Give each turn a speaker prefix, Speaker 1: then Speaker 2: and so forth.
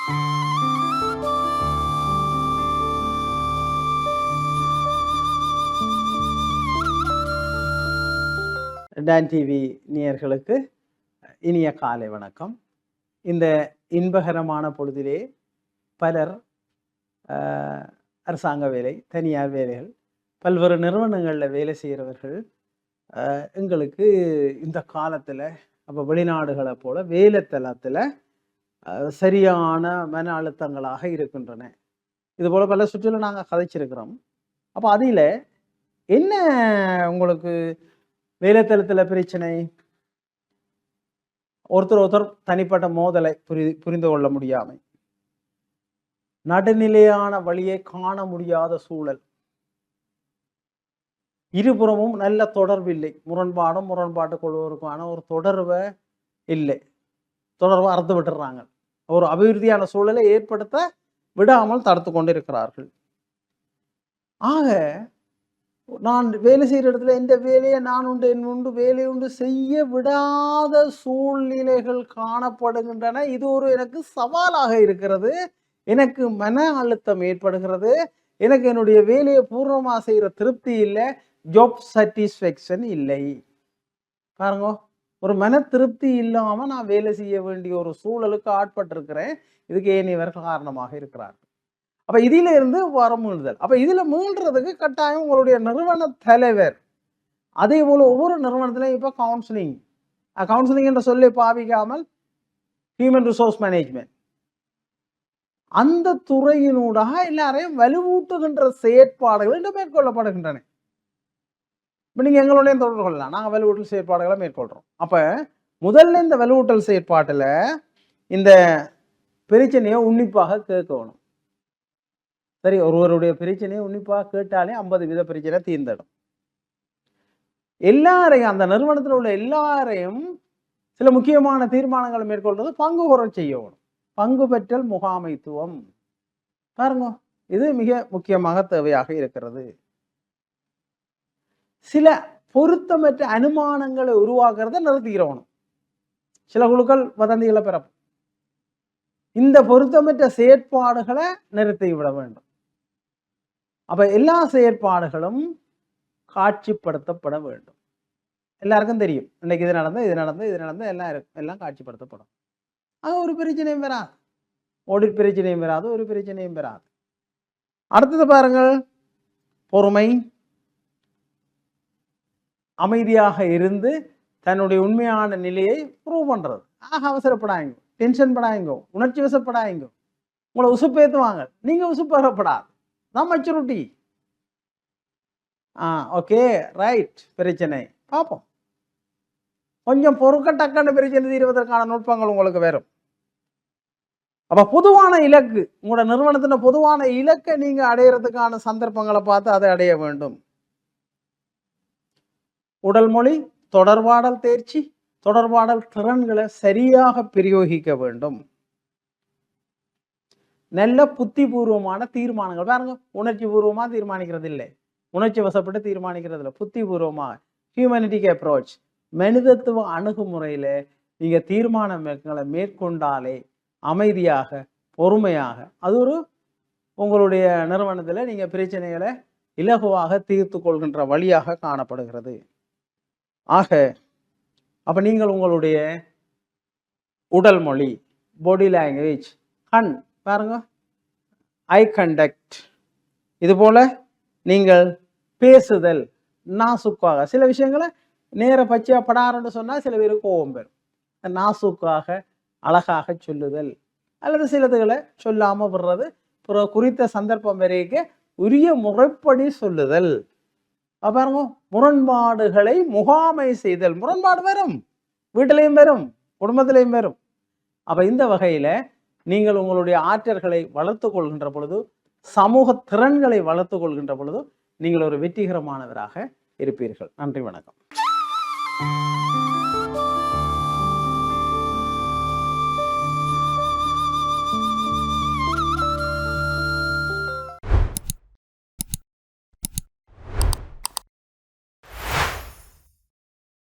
Speaker 1: Don TV நேயர்களுக்கு இனிய காலை வணக்கம். இந்த இன்பகரமான பொழுதிலே பலர் அரசாங்க வேலை, தனியார் வேலைகள், பல்வேறு நிறுவனங்களில் வேலை செய்கிறவர்கள் எங்களுக்கு இந்த காலத்தில் அப்போ வெளிநாடுகளை போல வேலைத்தளத்தில் சரியான மன அழுத்தங்களாக இருக்கின்றன. இதுபோல் பல சுற்றிலும் நாங்கள் கதைச்சிருக்கிறோம். அப்போ அதில் என்ன உங்களுக்கு வேலைத்தளத்தில் பிரச்சனை? ஒருத்தர் தனிப்பட்ட மோதலை புரிந்து கொள்ள முடியாமை, நடுநிலையான வழியை காண முடியாத சூழல், இருபுறமும் நல்ல தொடர்பு இல்லை, முரண்பாட்டு கொள்வதற்கான ஒரு தொடர்பை இல்லை, தொடர்பை அறுத்து விட்டுறாங்க, ஒரு அபிவிருத்தியான சூழலை ஏற்படுத்த விடாமல் தடுத்து கொண்டிருக்கிறார்கள். ஆக நான் வேலை செய்கிற இடத்துல எந்த வேலையை நான் உண்டு என் உண்டு வேலை உண்டு செய்ய விடாத சூழ்நிலைகள் காணப்படுகின்றன. இது ஒரு எனக்கு சவாலாக இருக்கிறது, எனக்கு மன அழுத்தம் ஏற்படுகிறது, எனக்கு என்னுடைய வேலையை பூர்வமாக செய்கிற திருப்தி இல்லை, ஜாப் சாட்டிஸ்ஃபேக்ஷன் இல்லை. பாருங்க, ஒரு மன திருப்தி இல்லாமல் நான் வேலை செய்ய வேண்டிய ஒரு சூழலுக்கு ஆட்பட்டிருக்கிறேன். இதுக்கு ஏனையவர் காரணமாக இருக்கிறார்கள். அப்போ இதில இருந்து வர மீளுதல். அப்போ இதில் மீள்றதுக்கு கட்டாயம் உங்களுடைய நிறுவன தலைவர், அதே போல் ஒவ்வொரு நிறுவனத்திலையும் இப்போ கவுன்சிலிங் என்ற சொல்லை பாவிக்காமல் ஹியூமன் ரிசோர்ஸ் மேனேஜ்மெண்ட், அந்த துறையினூடாக எல்லாரையும் வலுவூட்டுகின்ற செயற்பாடுகள் இன்று மேற்கொள்ளப்படுகின்றன. இப்போ நீங்கள் எங்களுடைய தொடர்பு கொள்ளலாம், நாங்கள் வலுவூட்டல் செயற்பாடுகளை மேற்கொள்கிறோம். அப்போ முதல்ல இந்த வலுவூட்டல் செயற்பாட்டில் இந்த பிரச்சனையை உன்னிப்பாக கேட்கணும். சரி, ஒருவருடைய பிரச்சனையை உன்னிப்பாக கேட்டாலே 50% பிரச்சனை தீர்ந்துடும். எல்லாரையும், அந்த நிறுவனத்தில் உள்ள எல்லாரையும் சில முக்கியமான தீர்மானங்களை மேற்கொள்வது பங்கு பெற செய்யணும். பங்கு பெற்றல் முகாமைத்துவம் பாருங்க, இது மிக முக்கியமாக தேவையாக இருக்கிறது. சில பொருத்தமற்ற அனுமானங்களை உருவாக்குறத நிறுத்திக்கிறவனும். சில குழுக்கள் வதந்திகளை பிறப்பும். இந்த பொருத்தமற்ற செயற்பாடுகளை நிறுத்திவிட வேண்டும். அப்ப எல்லா செயற்பாடுகளும் காட்சிப்படுத்தப்பட வேண்டும். எல்லாருக்கும் தெரியும், இன்னைக்கு இது நடந்து எல்லாம் காட்சிப்படுத்தப்படும். அது ஒரு பிரச்சனையும் வராது, ஓடிட் பிரச்சனையும் வராது, ஒரு பிரச்சனையும் வராது. அடுத்தது பாருங்கள், பொறுமை, அமைதியாக இருந்து தன்னுடைய உண்மையான நிலையை ப்ரூவ் பண்றது. அவசரப்படாங்க, டென்ஷன் படாங்க, உணர்ச்சி வசப்படாங்க, உங்களை உசுப்பேத்துவாங்க, நீங்க உசுப்படப்படாது. தான் மெச்சூரிட்டி. ஓகே ரைட், பிரச்சனை பார்ப்போம். கொஞ்சம் பொறுக்க டக்குன்னு பிரச்சனை தீர்வதற்கான நுட்பங்கள் உங்களுக்கு வரும். அப்ப பொதுவான இலக்கு, உங்களோட நிறுவனத்தின் பொதுவான இலக்கை நீங்க அடையிறதுக்கான சந்தர்ப்பங்களை பார்த்து அதை அடைய வேண்டும். உடல் மொழி, தொடர்பாடல் தேர்ச்சி, தொடர்பாடல் திறன்களை சரியாக பிரயோகிக்க வேண்டும். நல்ல புத்திபூர்வமான தீர்மானங்கள் பாருங்க, உணர்ச்சி பூர்வமா தீர்மானிக்கிறது இல்லை, உணர்ச்சி வசப்பட்டு தீர்மானிக்கிறது இல்லை, புத்திபூர்வமா ஹியூமனிட்டிக் அப்ரோச், மனிதத்துவ அணுகுமுறையில நீங்க தீர்மானங்களை மேற்கொண்டாலே அமைதியாக பொறுமையாக, அது ஒரு உங்களுடைய நிறுவனத்துல நீங்க பிரச்சனைகளை இலகுவாக தீர்த்து கொள்கின்ற வழியாக காணப்படுகிறது. ஆக அப்ப நீங்கள் உங்களுடைய உடல் மொழி, பாடி லாங்குவேஜ், கண் பாருங்க, ஐ கண்டக்ட், இது போல நீங்கள் பேசுதல், நாசுக்காக சில விஷயங்களை நேர பச்சையா படாருன்னு சொன்னா சில பேருக்கு கோபம் பெறும். நாசுக்காக அழகாக சொல்லுதல், அல்லது சிலதுகளை சொல்லாம விடுறது, குறித்த சந்தர்ப்பம் வரைக்கும் உரிய முறைப்படி சொல்லுதல். பாருங்க, முரண்பாடுகளை முகாமை செய்தல். முரண்பாடு வரும், வீட்டிலையும் வரும், குடும்பத்திலையும் வரும். அப்ப இந்த வகையில நீங்கள் உங்களுடைய ஆற்றல்களை வளர்த்து கொள்கின்ற பொழுது, சமூக திறன்களை வளர்த்து கொள்கின்ற பொழுது நீங்கள் ஒரு வெற்றிகரமானவராக இருப்பீர்கள். நன்றி, வணக்கம்.